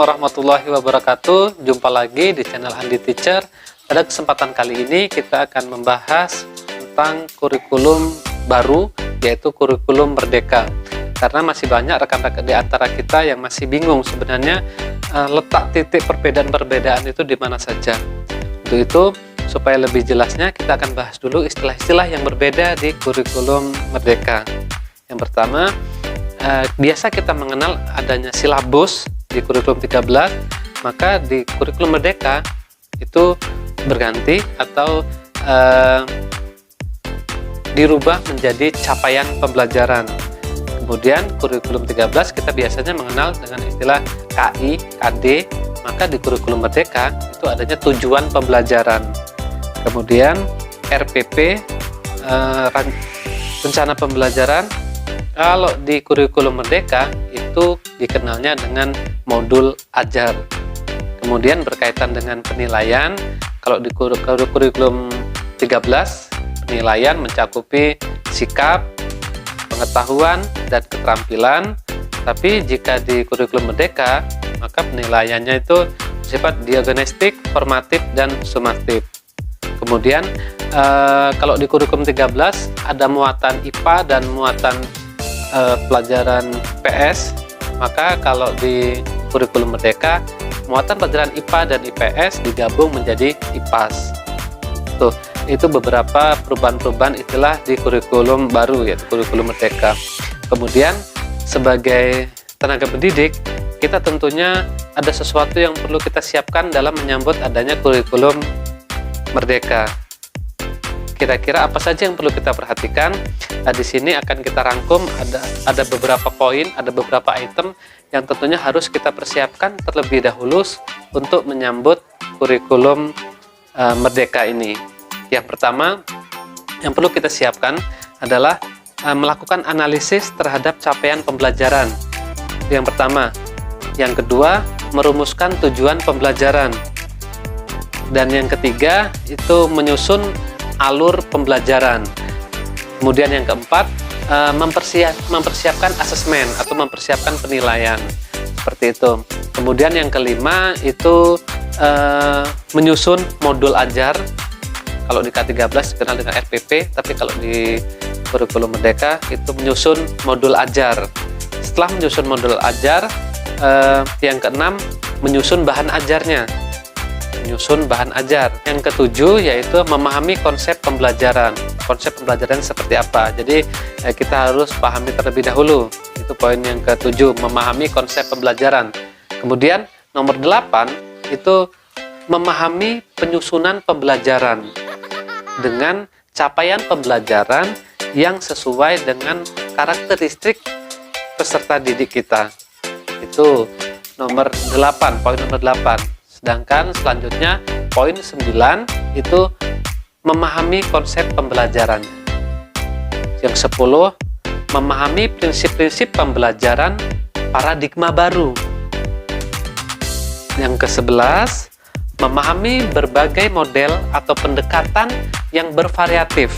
warahmatullahi wabarakatuh. Jumpa lagi di channel Andi Teacher. Pada kesempatan kali ini kita akan membahas tentang kurikulum baru, yaitu kurikulum Merdeka. Karena masih banyak rekan-rekan di antara kita yang masih bingung sebenarnya letak titik perbedaan-perbedaan itu di mana saja. Untuk itu, supaya lebih jelasnya kita akan bahas dulu istilah-istilah yang berbeda di kurikulum Merdeka. Yang pertama, biasa kita mengenal adanya silabus di kurikulum 13, maka di kurikulum Merdeka itu berganti atau dirubah menjadi capaian pembelajaran. Kemudian kurikulum 13 kita biasanya mengenal dengan istilah KI, KD, maka di kurikulum Merdeka itu adanya tujuan pembelajaran. Kemudian RPP, rencana pembelajaran. Kalau di kurikulum Merdeka itu dikenalnya dengan modul ajar. Kemudian berkaitan dengan penilaian, kalau di kurikulum 13 penilaian mencakupi sikap, pengetahuan, dan keterampilan. Tapi jika di kurikulum Merdeka, maka penilaiannya itu bersifat diagnostik, formatif, dan sumatif. Kemudian kalau di kurikulum 13 ada muatan IPA dan muatan pelajaran PS, maka kalau di kurikulum Merdeka muatan pelajaran IPA dan IPS digabung menjadi IPAS. Tuh, itu beberapa perubahan-perubahan istilah di kurikulum baru, yaitu kurikulum Merdeka. Kemudian sebagai tenaga pendidik, kita tentunya ada sesuatu yang perlu kita siapkan dalam menyambut adanya kurikulum Merdeka. Kira-kira apa saja yang perlu kita perhatikan? Nah, di sini akan kita rangkum ada beberapa poin, ada beberapa item yang tentunya harus kita persiapkan terlebih dahulu untuk menyambut kurikulum Merdeka ini. Yang pertama yang perlu kita siapkan adalah melakukan analisis terhadap capaian pembelajaran. Yang pertama. Yang kedua, merumuskan tujuan pembelajaran. Dan yang ketiga, itu menyusun alur pembelajaran. Kemudian yang keempat, mempersiapkan asesmen atau mempersiapkan penilaian. Seperti itu. Kemudian yang kelima, itu menyusun modul ajar. Kalau di K13 dikenal dengan RPP, tapi kalau di kurikulum Merdeka itu menyusun modul ajar. Setelah menyusun modul ajar, yang keenam, menyusun bahan ajarnya. Menyusun bahan ajar. Yang ketujuh yaitu memahami konsep pembelajaran. Konsep pembelajaran seperti apa? Jadi kita harus pahami terlebih dahulu. Itu poin yang ketujuh, memahami konsep pembelajaran. Kemudian nomor 8 itu memahami penyusunan pembelajaran dengan capaian pembelajaran yang sesuai dengan karakteristik peserta didik kita. Itu nomor 8, poin nomor 8. Sedangkan selanjutnya poin 9 itu memahami konsep pembelajaran. Yang 10, memahami prinsip-prinsip pembelajaran paradigma baru. Yang ke-11, memahami berbagai model atau pendekatan yang bervariatif.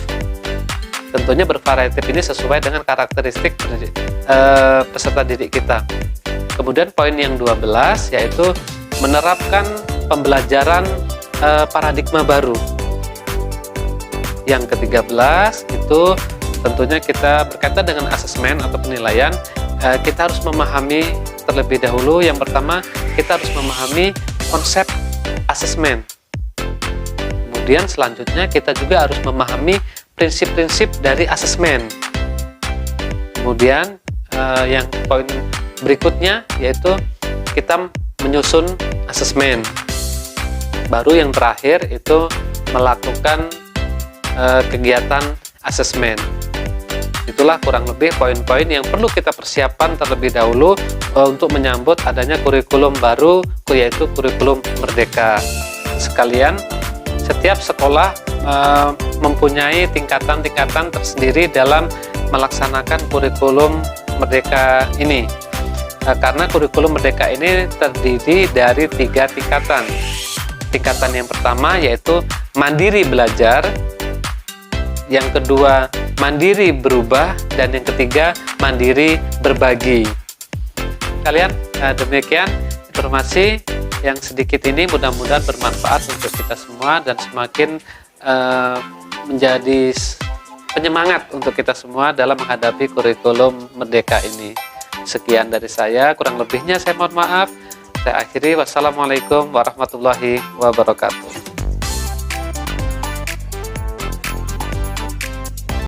Tentunya bervariatif ini sesuai dengan karakteristik peserta didik kita. Kemudian poin yang 12 yaitu menerapkan pembelajaran paradigma baru. Yang ke-13 itu tentunya kita berkaitan dengan asesmen atau penilaian. Kita harus memahami terlebih dahulu. Yang pertama, kita harus memahami konsep asesmen. Kemudian selanjutnya kita juga harus memahami prinsip-prinsip dari asesmen. Kemudian yang poin berikutnya yaitu kita menyusun asesmen. Baru yang terakhir itu melakukan kegiatan asesmen. Itulah kurang lebih poin-poin yang perlu kita persiapkan terlebih dahulu untuk menyambut adanya kurikulum baru, yaitu kurikulum Merdeka. Sekalian, setiap sekolah mempunyai tingkatan-tingkatan tersendiri dalam melaksanakan kurikulum Merdeka ini. Karena kurikulum Merdeka ini terdiri dari 3 tingkatan. Tingkatan yang pertama yaitu mandiri belajar, yang kedua mandiri berubah, dan yang ketiga mandiri berbagi. Kalian demikian informasi yang sedikit ini mudah-mudahan bermanfaat untuk kita semua dan semakin menjadi penyemangat untuk kita semua dalam menghadapi kurikulum Merdeka ini. Sekian dari saya, kurang lebihnya saya mohon maaf. Saya akhiri, wassalamualaikum warahmatullahi wabarakatuh.